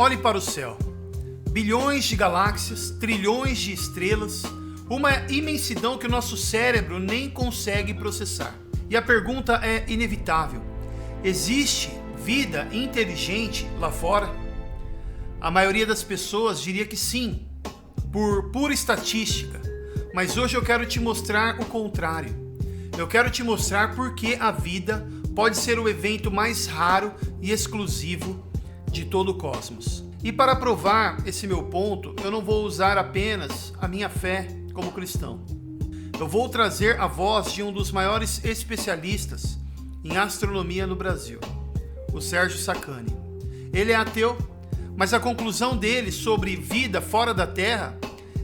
Olhe para o céu. Bilhões de galáxias, trilhões de estrelas, uma imensidão que o nosso cérebro nem consegue processar. E a pergunta é inevitável: existe vida inteligente lá fora? A maioria das pessoas diria que sim, por pura estatística. Mas hoje eu quero te mostrar o contrário. Eu quero te mostrar por que a vida pode ser o evento mais raro e exclusivo de todo o cosmos. E para provar esse meu ponto, eu não vou usar apenas a minha fé como cristão. Eu vou trazer a voz de um dos maiores especialistas em astronomia no Brasil, o Sérgio Sacani. Ele é ateu, mas a conclusão dele sobre vida fora da Terra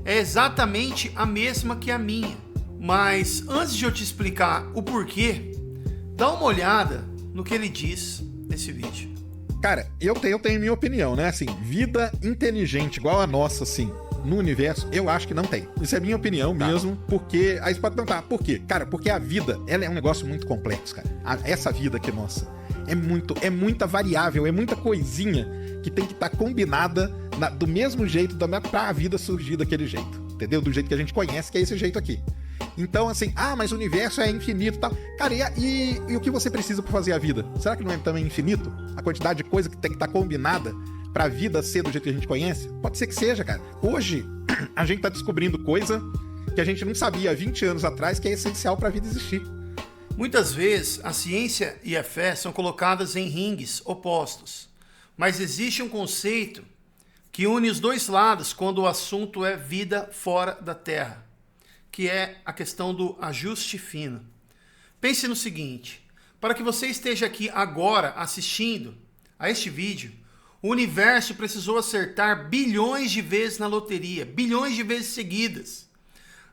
é exatamente a mesma que a minha. Mas antes de eu te explicar o porquê, dá uma olhada no que ele diz nesse vídeo. Cara, eu tenho minha opinião, né? Assim, vida inteligente igual a nossa, assim, no universo, eu acho que não tem. Isso é minha opinião mesmo, porque... Aí você pode perguntar, por quê? Cara, porque a vida, ela é um negócio muito complexo, cara. Essa vida aqui nossa é muita variável, é muita coisinha que tem que estar combinada do mesmo jeito pra a vida surgir daquele jeito, entendeu? Do jeito que a gente conhece, que é esse jeito aqui. Então, assim, mas o universo é infinito e tal. Cara, e o que você precisa pra fazer a vida? Será que não é também infinito? A quantidade de coisa que tem que estar combinada pra vida ser do jeito que a gente conhece? Pode ser que seja, cara. Hoje, a gente tá descobrindo coisa que a gente não sabia há 20 anos atrás que é essencial pra vida existir. Muitas vezes, a ciência e a fé são colocadas em ringues opostos. Mas existe um conceito que une os dois lados quando o assunto é vida fora da Terra, que é a questão do ajuste fino. Pense no seguinte: para que você esteja aqui agora assistindo a este vídeo, o universo precisou acertar bilhões de vezes na loteria, bilhões de vezes seguidas.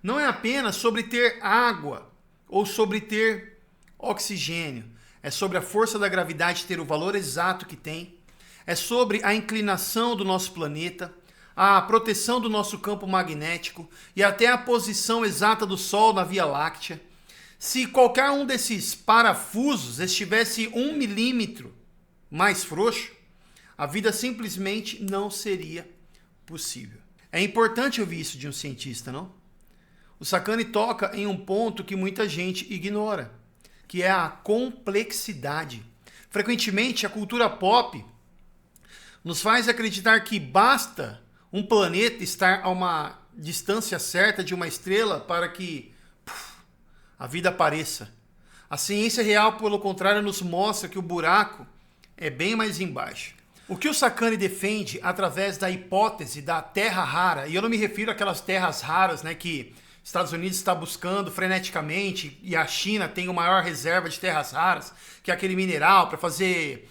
Não é apenas sobre ter água ou sobre ter oxigênio, é sobre a força da gravidade ter o valor exato que tem, é sobre a inclinação do nosso planeta, a proteção do nosso campo magnético e até a posição exata do Sol na Via Láctea. Se qualquer um desses parafusos estivesse 1 milímetro mais frouxo, a vida simplesmente não seria possível. É importante ouvir isso de um cientista, não? O Sacani toca em um ponto que muita gente ignora, que é a complexidade. Frequentemente, a cultura pop nos faz acreditar que basta um planeta estar a uma distância certa de uma estrela para que a vida apareça. A ciência real, pelo contrário, nos mostra que o buraco é bem mais embaixo. O que o Sacani defende através da hipótese da terra rara, e eu não me refiro àquelas terras raras, né, que Estados Unidos está buscando freneticamente e a China tem a maior reserva de terras raras, que é aquele mineral para fazer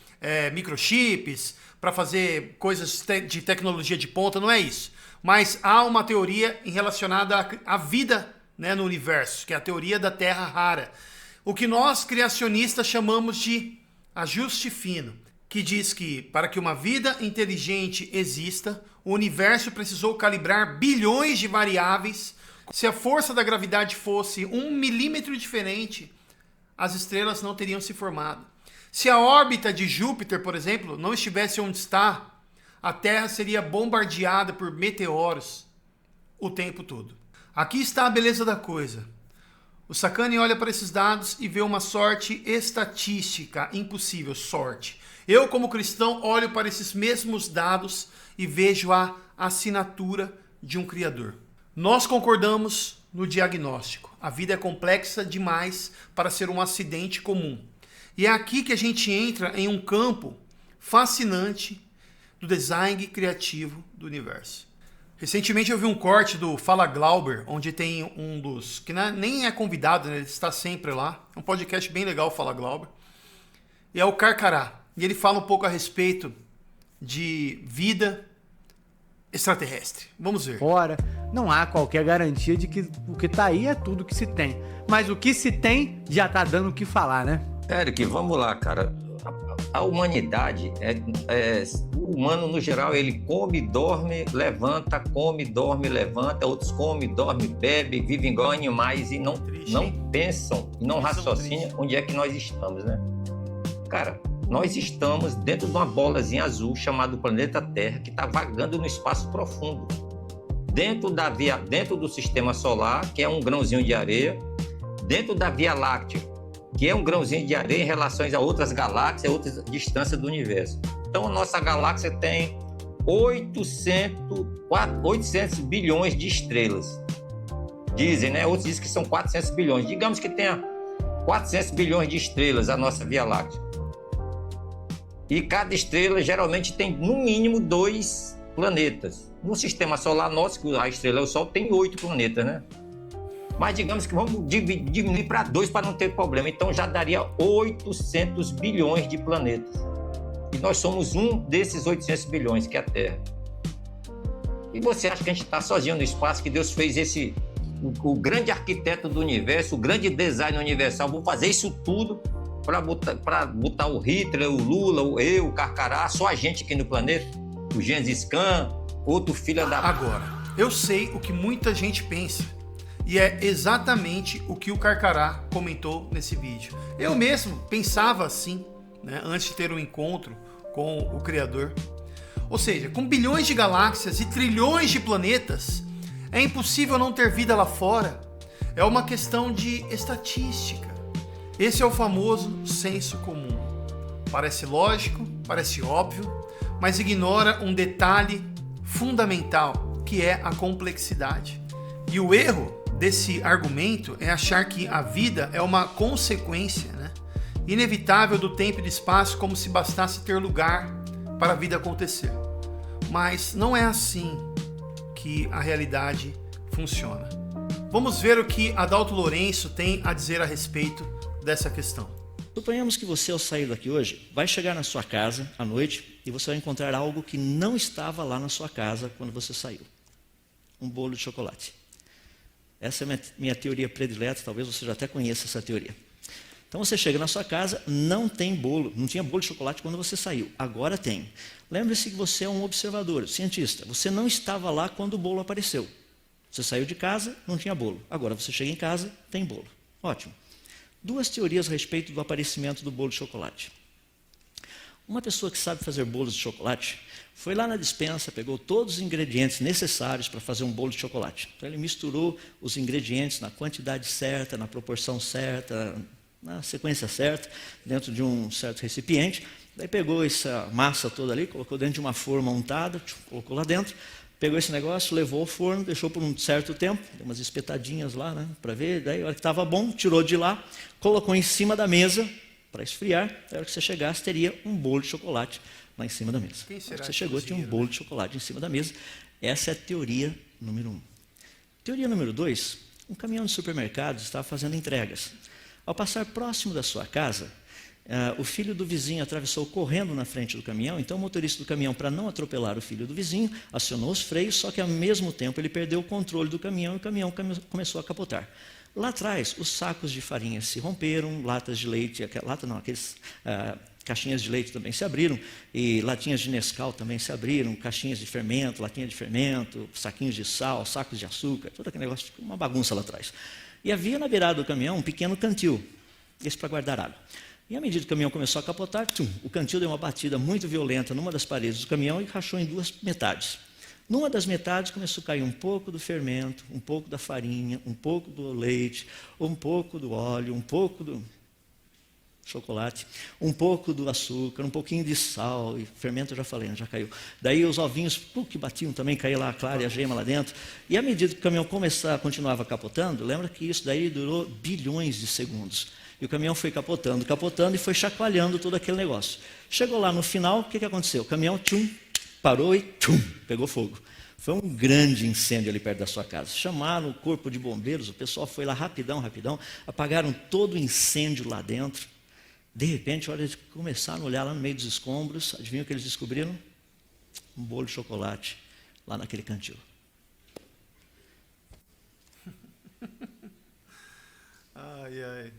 microchips, para fazer coisas de tecnologia de ponta, não é isso. Mas há uma teoria relacionada à vida, né, no universo, que é a teoria da terra rara. O que nós criacionistas chamamos de ajuste fino, que diz que para que uma vida inteligente exista, o universo precisou calibrar bilhões de variáveis. Se a força da gravidade fosse 1 milímetro diferente, as estrelas não teriam se formado. Se a órbita de Júpiter, por exemplo, não estivesse onde está, a Terra seria bombardeada por meteoros o tempo todo. Aqui está a beleza da coisa. O Sacani olha para esses dados e vê uma sorte estatística impossível, sorte. Eu, como cristão, olho para esses mesmos dados e vejo a assinatura de um Criador. Nós concordamos no diagnóstico. A vida é complexa demais para ser um acidente comum. E é aqui que a gente entra em um campo fascinante do design criativo do universo. Recentemente eu vi um corte do Fala Glauber, onde tem um dos, que nem é convidado, né? Ele está sempre lá. É um podcast bem legal, Fala Glauber. E é o Carcará. E ele fala um pouco a respeito de vida extraterrestre. Vamos ver. Fora, não há qualquer garantia de que o que tá aí é tudo que se tem. Mas o que se tem já tá dando o que falar, né? Eric, vamos lá, cara. A humanidade, o humano no geral, ele come, dorme, levanta, come, dorme, levanta, outros come, dorme, bebe, vivem igual animais e não pensam, não raciocinam onde é que nós estamos, né? Cara, Nós estamos dentro de uma bolazinha azul chamada planeta Terra, que está vagando no espaço profundo. Dentro do sistema solar, que é um grãozinho de areia, dentro da Via Láctea, que é um grãozinho de areia em relação a outras galáxias, outras distâncias do universo. Então, a nossa galáxia tem 800 bilhões de estrelas. Dizem, né? Outros dizem que são 400 bilhões. Digamos que tenha 400 bilhões de estrelas a nossa Via Láctea. E cada estrela geralmente tem, no mínimo, 2 planetas. No sistema solar nosso, que a estrela é o Sol, tem 8 planetas, né? Mas digamos que vamos diminuir para 2 para não ter problema. Então já daria 800 bilhões de planetas. E nós somos um desses 800 bilhões, que é a Terra. E você acha que a gente está sozinho no espaço, que Deus fez o grande arquiteto do universo, o grande design universal, vou fazer isso tudo para botar o Hitler, o Lula, eu, o Carcará, só a gente aqui no planeta? O Gengis Khan, outro filho da... Agora, eu sei o que muita gente pensa. E é exatamente o que o Carcará comentou nesse vídeo. Eu mesmo pensava assim, né, antes de ter um encontro com o Criador. Ou seja, com bilhões de galáxias e trilhões de planetas, é impossível não ter vida lá fora. É uma questão de estatística. Esse é o famoso senso comum. Parece lógico, parece óbvio, mas ignora um detalhe fundamental, que é a complexidade. E o erro desse argumento é achar que a vida é uma consequência, né, inevitável do tempo e do espaço, como se bastasse ter lugar para a vida acontecer. Mas não é assim que a realidade funciona. Vamos ver o que Adalto Lourenço tem a dizer a respeito dessa questão. Suponhamos que você, ao sair daqui hoje, vai chegar na sua casa à noite e você vai encontrar algo que não estava lá na sua casa quando você saiu. Um bolo de chocolate. Essa é a minha teoria predileta, talvez você já até conheça essa teoria. Então você chega na sua casa, não tem bolo, não tinha bolo de chocolate quando você saiu, agora tem. Lembre-se que você é um observador, cientista, você não estava lá quando o bolo apareceu. Você saiu de casa, não tinha bolo, agora você chega em casa, tem bolo. Ótimo. 2 teorias a respeito do aparecimento do bolo de chocolate. Uma pessoa que sabe fazer bolos de chocolate foi lá na despensa, pegou todos os ingredientes necessários para fazer um bolo de chocolate. Então ele misturou os ingredientes na quantidade certa, na proporção certa, na sequência certa, dentro de um certo recipiente. Daí pegou essa massa toda ali, colocou dentro de uma forma untada, colocou lá dentro, pegou esse negócio, levou ao forno, deixou por um certo tempo, deu umas espetadinhas lá, né, para ver, daí a hora que estava bom, tirou de lá, colocou em cima da mesa para esfriar, a hora que você chegasse teria um bolo de chocolate lá em cima da mesa. Quem será você chegou, tinha um bolo de chocolate em cima da mesa. Essa é a teoria número 1. Teoria número 2, um caminhão de supermercados estava fazendo entregas. Ao passar próximo da sua casa, o filho do vizinho atravessou correndo na frente do caminhão, então o motorista do caminhão, para não atropelar o filho do vizinho, acionou os freios, só que ao mesmo tempo ele perdeu o controle do caminhão e o caminhão começou a capotar. Lá atrás, os sacos de farinha se romperam, latas de leite, caixinhas de leite também se abriram, e latinhas de Nescau também se abriram, caixinhas de fermento, latinha de fermento, saquinhos de sal, sacos de açúcar, todo aquele negócio, uma bagunça lá atrás. E havia na beirada do caminhão um pequeno cantil, esse para guardar água. E à medida que o caminhão começou a capotar, o cantil deu uma batida muito violenta numa das paredes do caminhão e rachou em 2 metades. Numa das metades começou a cair um pouco do fermento, um pouco da farinha, um pouco do leite, um pouco do óleo, um pouco do chocolate, um pouco do açúcar, um pouquinho de sal, e fermento eu já falei, já caiu. Daí os ovinhos que batiam também, caía lá a clara e a gema lá dentro. E à medida que o caminhão continuava capotando, lembra que isso daí durou bilhões de segundos. E o caminhão foi capotando e foi chacoalhando todo aquele negócio. Chegou lá no final, o que aconteceu? O caminhão parou e pegou fogo. Foi um grande incêndio ali perto da sua casa. Chamaram o corpo de bombeiros, o pessoal foi lá rapidão, apagaram todo o incêndio lá dentro. De repente, a hora de começaram a olhar lá no meio dos escombros, adivinha o que eles descobriram? Um bolo de chocolate lá naquele cantil. Ai, ai.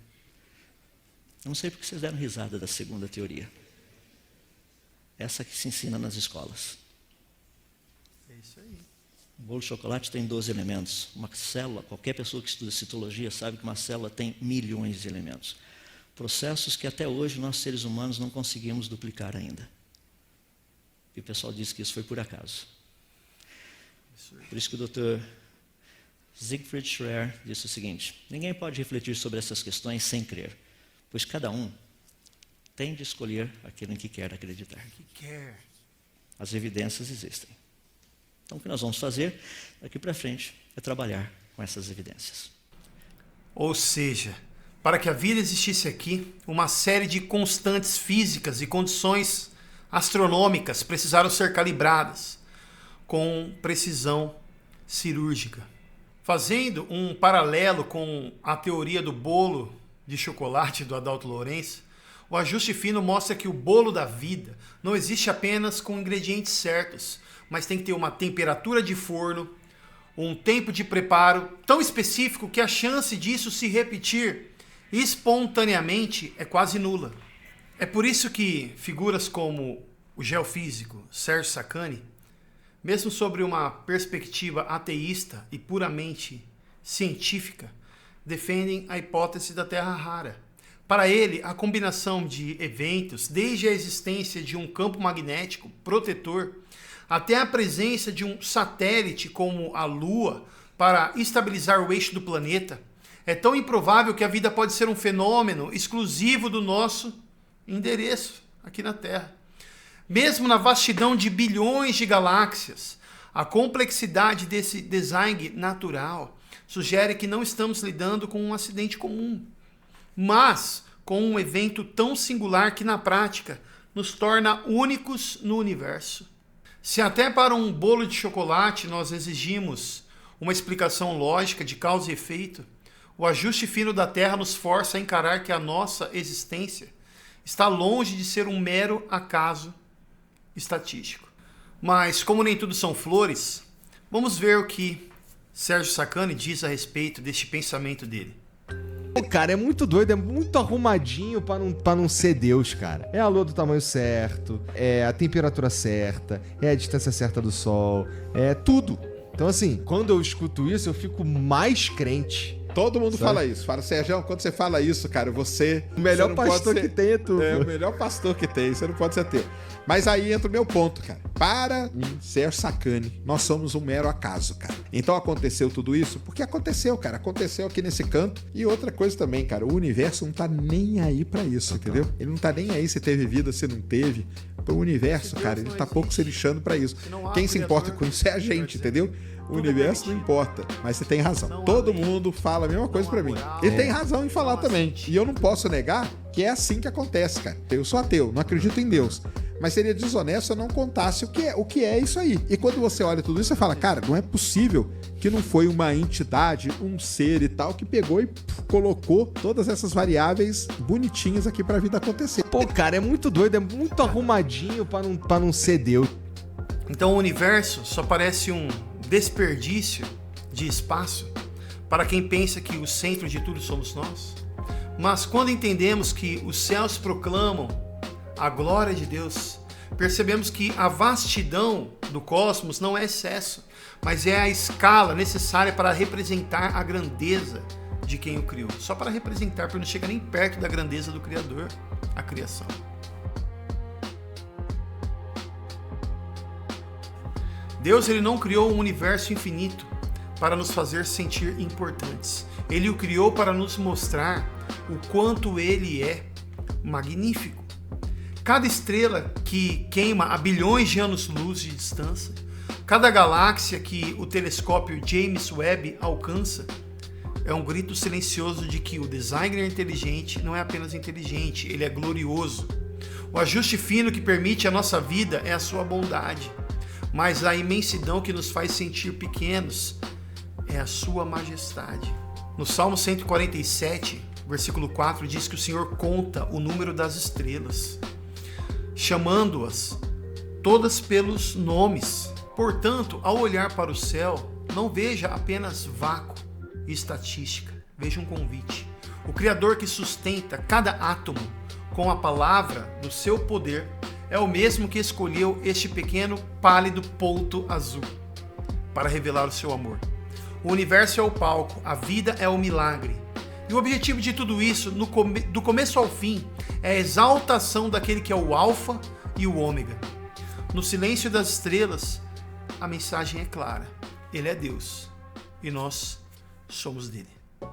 Não sei porque vocês deram risada da segunda teoria. Essa que se ensina nas escolas. É isso aí. O bolo de chocolate tem 12 elementos. Uma célula, qualquer pessoa que estuda citologia sabe que uma célula tem milhões de elementos. processos que até hoje nós seres humanos não conseguimos duplicar ainda. E o pessoal diz que isso foi por acaso. Por isso que o Dr. Siegfried Schreier disse o seguinte: ninguém pode refletir sobre essas questões sem crer, pois cada um tem de escolher aquilo em que quer acreditar. As evidências existem. Então, o que nós vamos fazer daqui para frente é trabalhar com essas evidências. Ou seja, para que a vida existisse aqui, uma série de constantes físicas e condições astronômicas precisaram ser calibradas com precisão cirúrgica. Fazendo um paralelo com a teoria do bolo de chocolate do Adalto Lourenço, o ajuste fino mostra que o bolo da vida não existe apenas com ingredientes certos, mas tem que ter uma temperatura de forno, um tempo de preparo tão específico que a chance disso se repetir espontaneamente é quase nula. É por isso que figuras como o geofísico Sérgio Sacani, mesmo sobre uma perspectiva ateísta e puramente científica, defendem a hipótese da Terra rara. Para ele, a combinação de eventos, desde a existência de um campo magnético protetor até a presença de um satélite como a Lua para estabilizar o eixo do planeta, é tão improvável que a vida pode ser um fenômeno exclusivo do nosso endereço aqui na Terra. Mesmo na vastidão de bilhões de galáxias, a complexidade desse design natural sugere que não estamos lidando com um acidente comum, mas com um evento tão singular que na prática nos torna únicos no universo. Se até para um bolo de chocolate nós exigimos uma explicação lógica de causa e efeito, o ajuste fino da Terra nos força a encarar que a nossa existência está longe de ser um mero acaso estatístico. Mas, como nem tudo são flores, vamos ver o que Sérgio Sacani diz a respeito deste pensamento dele. Cara, é muito doido, é muito arrumadinho pra não ser Deus, cara. É a lua do tamanho certo, é a temperatura certa, é a distância certa do sol, é tudo. Então, assim, quando eu escuto isso, eu fico mais crente. Todo mundo Sabe? fala isso. Fala, Sérgio, quando você fala isso, cara, você... O melhor você não pode pastor ser- que tem é tu. É, pô. o melhor pastor que tem, você não pode ser ateu. Mas aí entra o meu ponto, cara. Para mim, Sérgio Sacani, nós somos um mero acaso, cara. Então aconteceu tudo isso? Porque aconteceu, cara. Aconteceu aqui nesse canto. E outra coisa também, cara. O universo não tá nem aí pra isso, entendeu? Ele não tá nem aí se teve vida, se não teve. O universo, cara, ele tá pouco se lixando pra isso. Quem se importa com isso é a gente, entendeu? O universo não importa, mas você tem razão. Todo mundo fala a mesma coisa pra mim. Ele tem razão em falar também. E eu não posso negar que é assim que acontece, cara. Eu sou ateu, não acredito em Deus. Mas seria desonesto se eu não contasse o que é isso aí. E quando você olha tudo isso, você fala, cara, não é possível que não foi uma entidade, um ser e tal, que pegou e colocou todas essas variáveis bonitinhas aqui pra vida acontecer. Pô, cara, é muito doido, é muito arrumadinho pra não ser Deus. Então o universo só parece um desperdício de espaço para quem pensa que o centro de tudo somos nós. Mas quando entendemos que os céus proclamam a glória de Deus, percebemos que a vastidão do cosmos não é excesso, mas é a escala necessária para representar a grandeza de quem o criou. Só para representar, porque não chega nem perto da grandeza do Criador, a criação. Deus, ele não criou um universo infinito para nos fazer sentir importantes. Ele o criou para nos mostrar o quanto ele é magnífico. Cada estrela que queima a bilhões de anos-luz de distância, cada galáxia que o telescópio James Webb alcança, é um grito silencioso de que o designer inteligente não é apenas inteligente, ele é glorioso. O ajuste fino que permite a nossa vida é a sua bondade. Mas a imensidão que nos faz sentir pequenos é a sua majestade. No Salmo 147, versículo 4, diz que o Senhor conta o número das estrelas, chamando-as todas pelos nomes. Portanto, ao olhar para o céu, não veja apenas vácuo e estatística, veja um convite. O Criador que sustenta cada átomo com a palavra do seu poder é o mesmo que escolheu este pequeno pálido ponto azul para revelar o seu amor. O universo é o palco, a vida é o milagre. E o objetivo de tudo isso, do começo ao fim, é a exaltação daquele que é o Alfa e o Ômega. No silêncio das estrelas, a mensagem é clara. Ele é Deus e nós somos dele.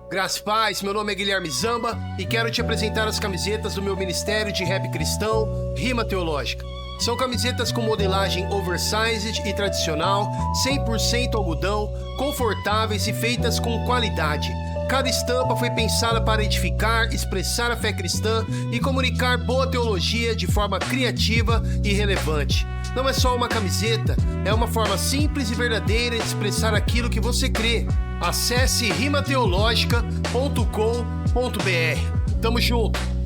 Graça e paz, meu nome é Guilherme Zamba e quero te apresentar as camisetas do meu ministério de rap cristão, Rima Teológica. São camisetas com modelagem oversized e tradicional, 100% algodão, confortáveis e feitas com qualidade. Cada estampa foi pensada para edificar, expressar a fé cristã e comunicar boa teologia de forma criativa e relevante. Não é só uma camiseta, é uma forma simples e verdadeira de expressar aquilo que você crê. Acesse rimateológica.com.br. Tamo junto!